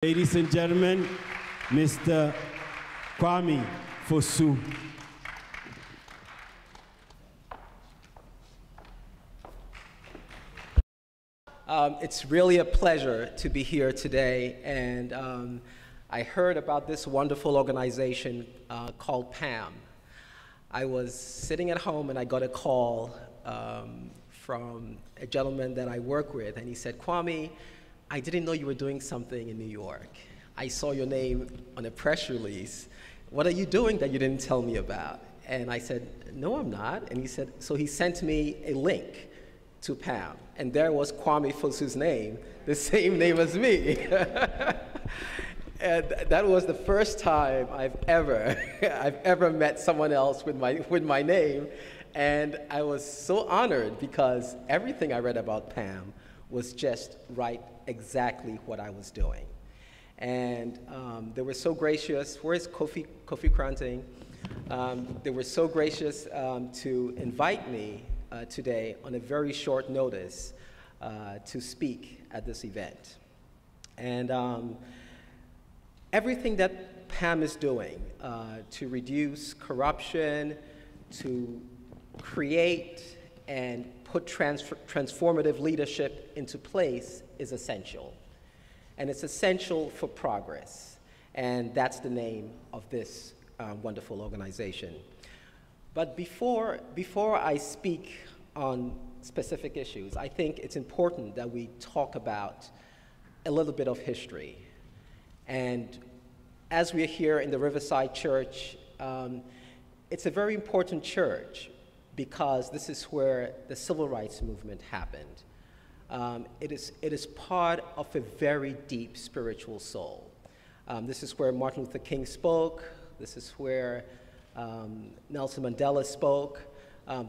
Ladies and gentlemen, Mr. Kwame Fosu. It's really a pleasure to be here today, and I heard about this wonderful organization called PAM. I was sitting at home and I got a call from a gentleman that I work with, and he said, "Kwame, I didn't know you were doing something in New York. I saw your name on a press release. What are you doing that you didn't tell me about?" And I said, "No, I'm not." And he said, so he sent me a link to PAM, and there was Kwame Fosu's name, the same name as me. And that was the first time I've ever met someone else with my name, and I was so honored because everything I read about PAM was just exactly what I was doing. And they were so gracious. Where's Kofi Kranting? They were so gracious to invite me today on a very short notice to speak at this event. And everything that PAM is doing to reduce corruption, to create and put transformative leadership into place is essential. And it's essential for progress. And that's the name of this wonderful organization. But before I speak on specific issues, I think it's important that we talk about a little bit of history. And as we're here in the Riverside Church, it's a very important church because this is where the civil rights movement happened. It is part of a very deep spiritual soul. This is where Martin Luther King spoke. This is where Nelson Mandela spoke.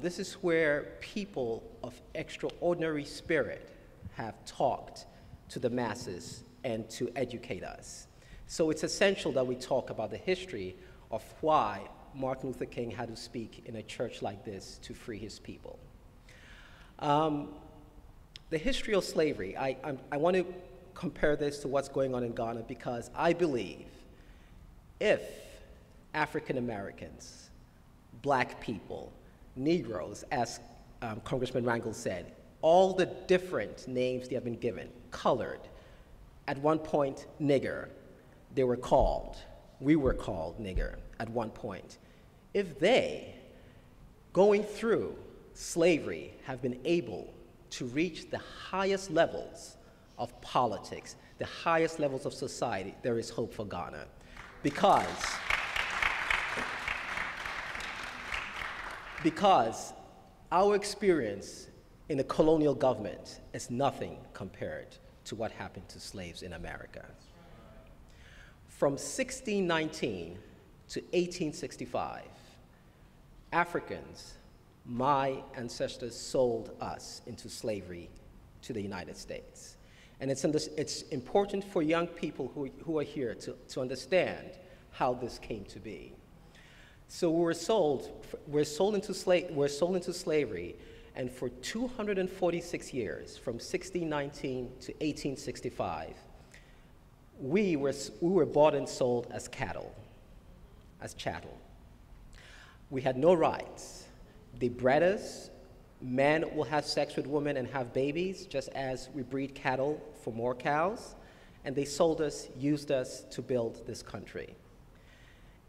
This is where people of extraordinary spirit have talked to the masses and to educate us. So it's essential that we talk about the history of why Martin Luther King had to speak in a church like this to free his people. The history of slavery, I want to compare this to what's going on in Ghana because I believe if African Americans, black people, Negroes, as Congressman Rangel said, all the different names they have been given, colored, at one point nigger, we were called nigger at one point. If they, going through slavery, have been able to reach the highest levels of politics, the highest levels of society, there is hope for Ghana. Because our experience in the colonial government is nothing compared to what happened to slaves in America. From 1619 to 1865, Africans, my ancestors, sold us into slavery to the United States. And it's important for young people who are here to understand how this came to be. So we're sold into slavery, and for 246 years, from 1619 to 1865, we were bought and sold as cattle, as chattel. We had no rights. They bred us. Men will have sex with women and have babies, just as we breed cattle for more cows. And they sold us, used us to build this country.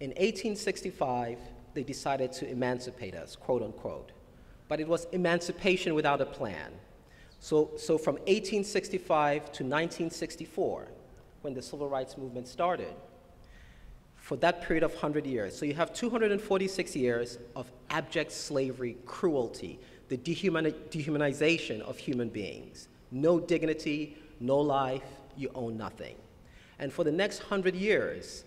In 1865, they decided to emancipate us, quote unquote. But it was emancipation without a plan. So from 1865 to 1964, when the civil rights movement started, for that period of 100 years. So you have 246 years of abject slavery, cruelty, the dehumanization of human beings. No dignity, no life, you own nothing. And for the next 100 years,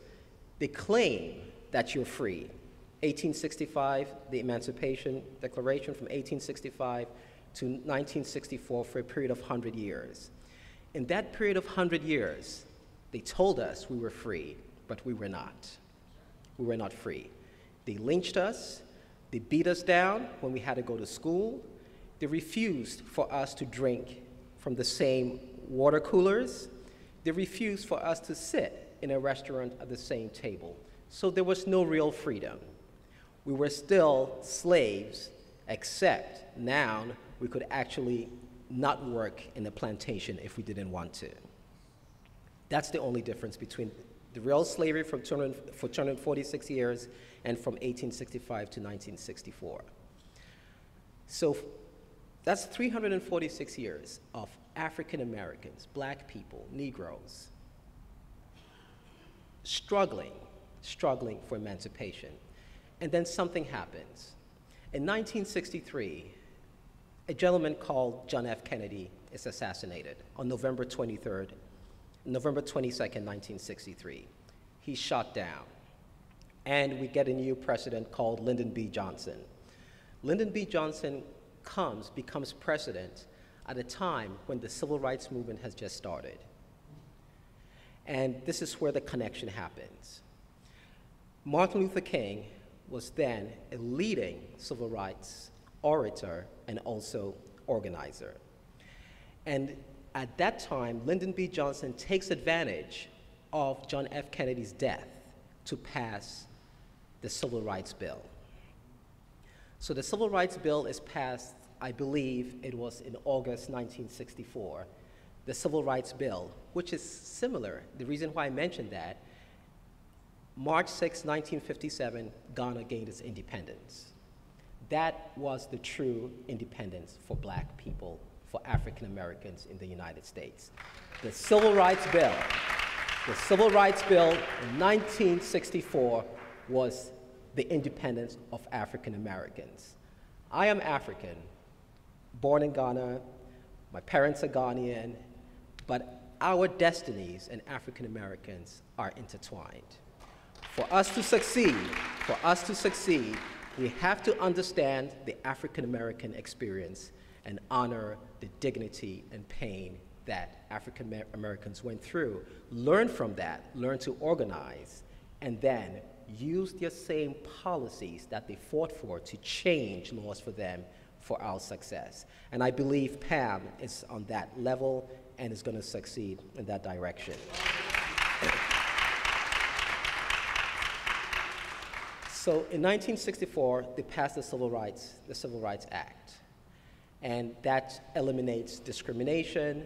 they claim that you're free. 1865, the Emancipation Declaration from 1865 to 1964 for a period of 100 years. In that period of 100 years, they told us we were free. But we were not. We were not free. They lynched us. They beat us down when we had to go to school. They refused for us to drink from the same water coolers. they refused for us to sit in a restaurant at the same table. So there was no real freedom. We were still slaves, except now we could actually not work in the plantation if we didn't want to. That's the only difference between the real slavery for 246 years and from 1865 to 1964. So that's 346 years of African Americans, black people, Negroes, struggling for emancipation. And then something happens. In 1963, a gentleman called John F. Kennedy is assassinated on November 22nd, 1963. He's shot down. And we get a new president called Lyndon B. Johnson. Lyndon B. Johnson becomes president at a time when the civil rights movement has just started. And this is where the connection happens. Martin Luther King was then a leading civil rights orator and also organizer. And at that time, Lyndon B. Johnson takes advantage of John F. Kennedy's death to pass the Civil Rights Bill. So the Civil Rights Bill is passed, I believe it was in August 1964. The Civil Rights Bill, which is similar. The reason why I mentioned that, March 6, 1957, Ghana gained its independence. That was the true independence for black people, for African Americans in the United States. The Civil Rights Bill in 1964 was the independence of African Americans. I am African, born in Ghana, my parents are Ghanaian, but our destinies and African Americans are intertwined. For us to succeed, we have to understand the African American experience and honor the dignity and pain that African Americans went through. Learn from that, learn to organize, and then use the same policies that they fought for to change laws for them for our success. And I believe Pam is on that level and is going to succeed in that direction. So in 1964, they passed the Civil Rights Act. And that eliminates discrimination.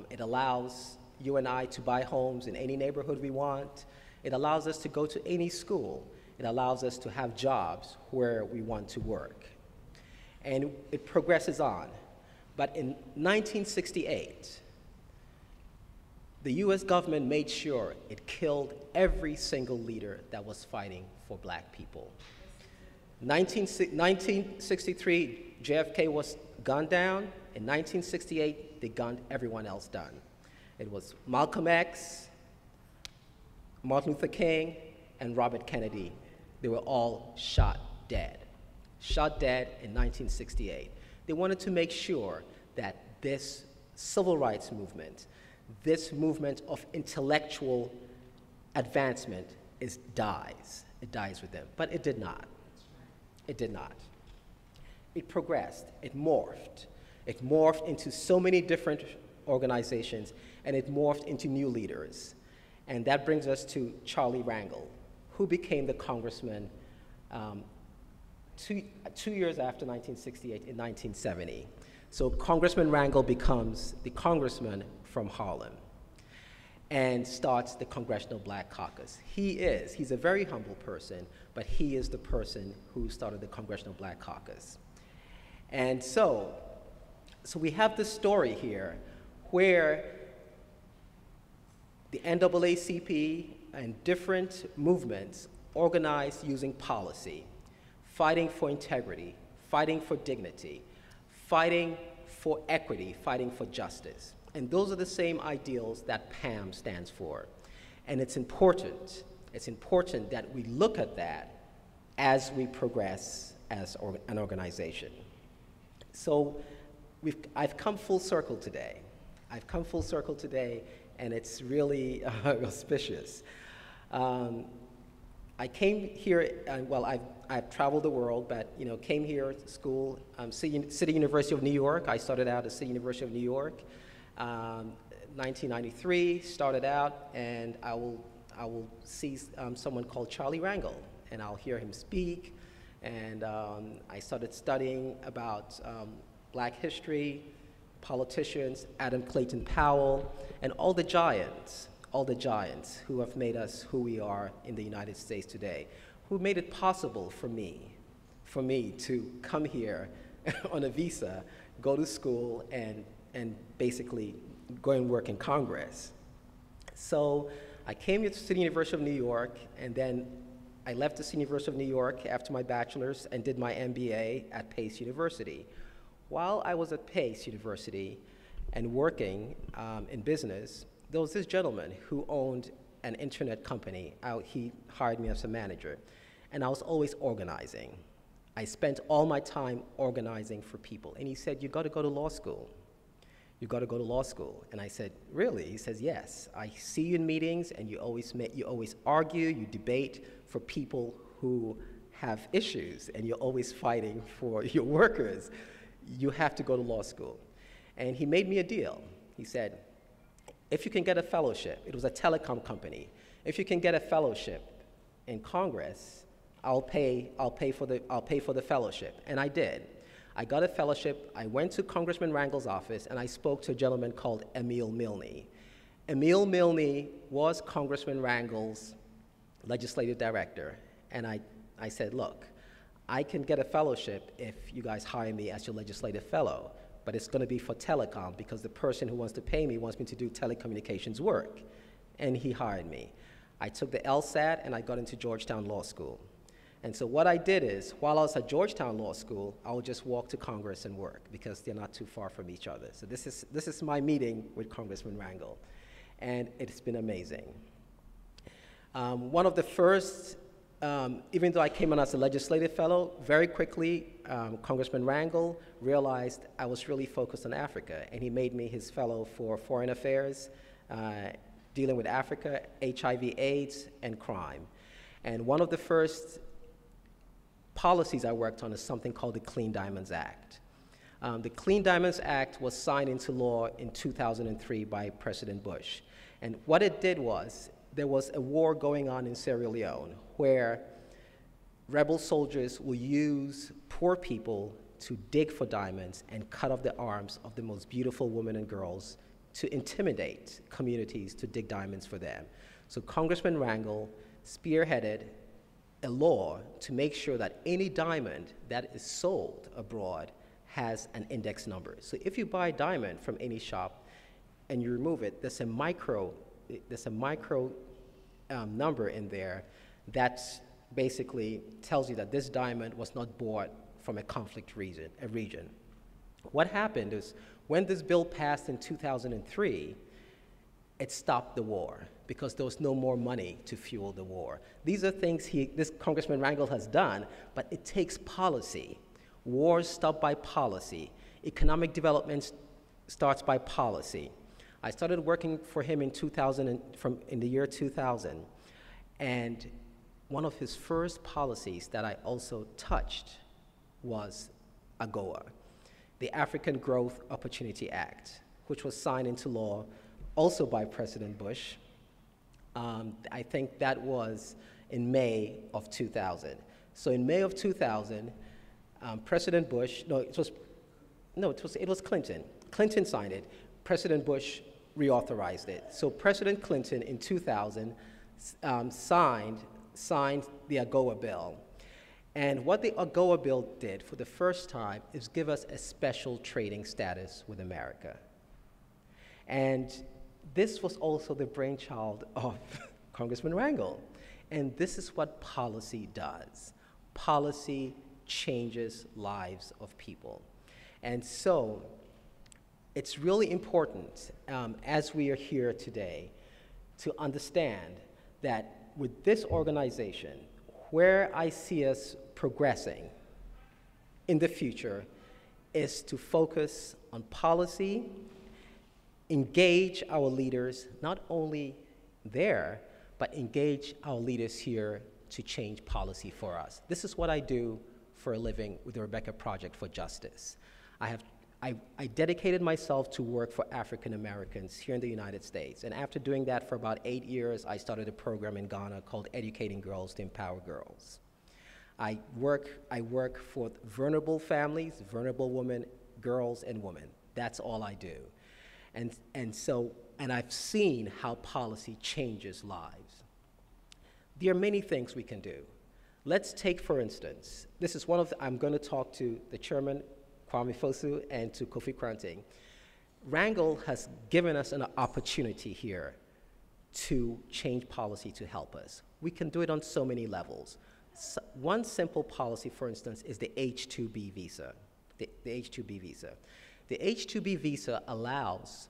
It allows you and I to buy homes in any neighborhood we want. It allows us to go to any school. It allows us to have jobs where we want to work. And it progresses on. But in 1968, the US government made sure it killed every single leader that was fighting for black people. 1963, JFK was gunned down. In 1968, they gunned everyone else down. It was Malcolm X, Martin Luther King, and Robert Kennedy. They were all shot dead in 1968. They wanted to make sure that this civil rights movement, this movement of intellectual advancement dies. It dies with them, but it did not. It did not. It progressed, it morphed. It morphed into so many different organizations, and it morphed into new leaders. And that brings us to Charlie Rangel, who became the congressman 2 years after 1968, in 1970. So Congressman Rangel becomes the congressman from Harlem and starts the Congressional Black Caucus. He's a very humble person, but he is the person who started the Congressional Black Caucus. And so we have this story here where the NAACP and different movements organized using policy, fighting for integrity, fighting for dignity, fighting for equity, fighting for justice. And those are the same ideals that PAM stands for. And it's important that we look at that as we progress as an organization. So I've come full circle today. And it's really auspicious. I came here, well, I've traveled the world, but came here to school, City University of New York. I started out at City University of New York. 1993, started out, and I will see someone called Charlie Rangel, and I'll hear him speak, and I started studying about black history, politicians, Adam Clayton Powell, and all the giants who have made us who we are in the United States today, who made it possible for me to come here on a visa, go to school, and basically go and work in Congress. So I came here to the University of New York, and then I left the University of New York after my bachelor's and did my MBA at Pace University. While I was at Pace University and working in business, there was this gentleman who owned an internet company. He hired me as a manager, and I was always organizing. I spent all my time organizing for people, and he said, "You got to go to law school. You got to go to law school." And I said, "Really?" He says, "Yes. I see you in meetings, and you always argue, you debate for people who have issues, and you're always fighting for your workers. You have to go to law school." And he made me a deal. He said, "If you can get a fellowship," it was a telecom company, "if you can get a fellowship in Congress, I'll pay for the fellowship." And I did. I got a fellowship. I went to Congressman Rangel's office, and I spoke to a gentleman called Emil Milne. Emil Milne was Congressman Rangel's legislative director, and I said, "Look, I can get a fellowship if you guys hire me as your legislative fellow, but it's going to be for telecom because the person who wants to pay me wants me to do telecommunications work." And he hired me. I took the LSAT, and I got into Georgetown Law School. And so what I did is, while I was at Georgetown Law School, I would just walk to Congress and work because they're not too far from each other. So this is my meeting with Congressman Rangel, and it's been amazing. One of the first, even though I came on as a legislative fellow, very quickly, Congressman Rangel realized I was really focused on Africa, and he made me his fellow for foreign affairs, dealing with Africa, HIV/AIDS, and crime. And one of the first policies I worked on is something called the Clean Diamonds Act. The Clean Diamonds Act was signed into law in 2003 by President Bush. And what it did was, there was a war going on in Sierra Leone where rebel soldiers will use poor people to dig for diamonds and cut off the arms of the most beautiful women and girls to intimidate communities to dig diamonds for them. So Congressman Rangel spearheaded a law to make sure that any diamond that is sold abroad has an index number. So if you buy a diamond from any shop and you remove it, there's a micro number in there that basically tells you that this diamond was not bought from a conflict region. What happened is, when this bill passed in 2003, it stopped the war because there was no more money to fuel the war. These are things this Congressman Rangel has done, but it takes policy. Wars stop by policy. Economic development starts by policy. I started working for him in the year 2000, and one of his first policies that I also touched was AGOA, the African Growth Opportunity Act, which was signed into law also by President Bush. I think that was in May of 2000. So in May of 2000, President Bush, it was Clinton. Clinton signed it. President Bush reauthorized it. So President Clinton in 2000 signed the AGOA bill. And what the AGOA bill did for the first time is give us a special trading status with America. And this was also the brainchild of Congressman Rangel. And this is what policy does. Policy changes lives of people. And so it's really important, as we are here today, to understand that with this organization, where I see us progressing in the future is to focus on policy, engage our leaders, not only there, but engage our leaders here to change policy for us. This is what I do for a living with the Rebecca Project for Justice. I dedicated myself to work for African Americans here in the United States. And after doing that for about 8 years, I started a program in Ghana called Educating Girls to Empower Girls. I work for vulnerable families, vulnerable women, girls and women. That's all I do. And I've seen how policy changes lives. There are many things we can do. Let's take, for instance, this is one of the, I'm going to talk to the chairman, Kwame Fosu, and to Kofi Kranting. Wrangle has given us an opportunity here to change policy to help us. We can do it on so many levels. So one simple policy, for instance, is the H-2B visa. The H-2B visa. The H-2B visa allows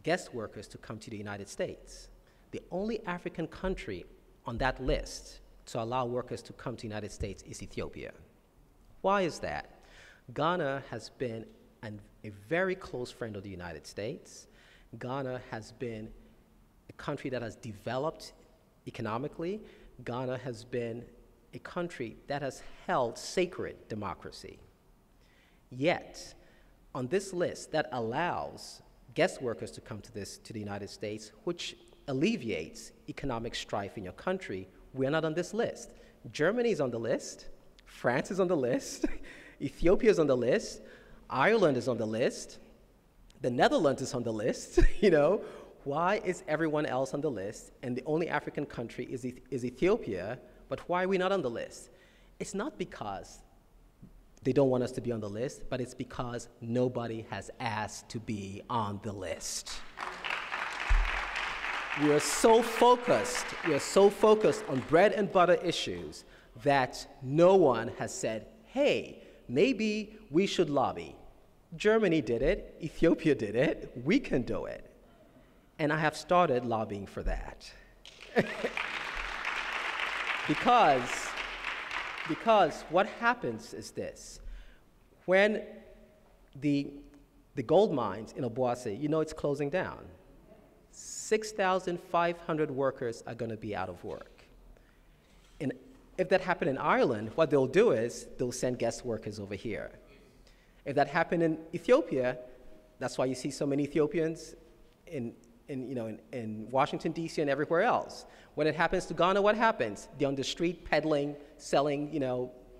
guest workers to come to the United States. The only African country on that list to allow workers to come to the United States is Ethiopia. Why is that? Ghana has been a very close friend of the United States. Ghana has been a country that has developed economically. Ghana has been a country that has held sacred democracy. Yet, on this list that allows guest workers to come to the United States, which alleviates economic strife in your country, we're not on this list. Germany is on the list, France is on the list, Ethiopia is on the list, Ireland is on the list, the Netherlands is on the list, you know. Why is everyone else on the list and the only African country is Ethiopia, but why are we not on the list? It's not because they don't want us to be on the list, but it's because nobody has asked to be on the list. We are so focused on bread and butter issues that no one has said, hey, maybe we should lobby. Germany did it, Ethiopia did it, we can do it. And I have started lobbying for that. Because what happens is this. When the gold mines in Obuasi, you know it's closing down. 6,500 workers are going to be out of work. And if that happened in Ireland, what they'll do is they'll send guest workers over here. If that happened in Ethiopia, that's why you see so many Ethiopians in Washington, D.C. and everywhere else. When it happens to Ghana, what happens? They're on the street peddling, selling,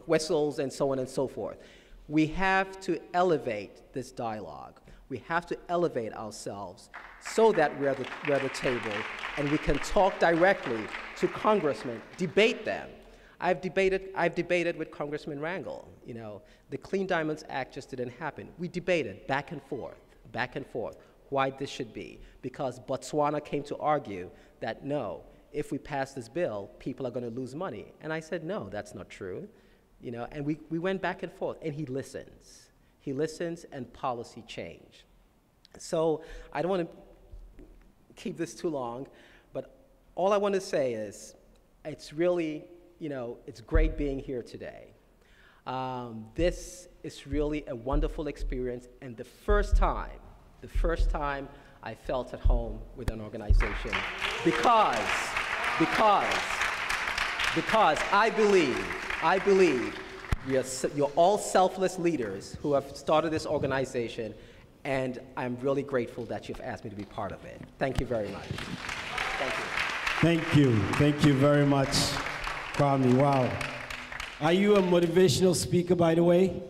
whistles and so on and so forth. We have to elevate this dialogue. We have to elevate ourselves so that we're at the table and we can talk directly to congressmen, debate them. I've debated with Congressman Wrangle. The Clean Diamonds Act just didn't happen. We debated back and forth, why this should be. Because Botswana came to argue that no, if we pass this bill, people are going to lose money. And I said, no, that's not true. And we went back and forth, and he listens. He listens, and policy change. So I don't want to keep this too long, but all I want to say is it's really, it's great being here today. This is really a wonderful experience, and the first time I felt at home with an organization because I believe you're all selfless leaders who have started this organization, and I'm really grateful that you've asked me to be part of it. Thank you very much. Thank you. Thank you. Thank you very much, Kwame. Wow. Are you a motivational speaker, by the way?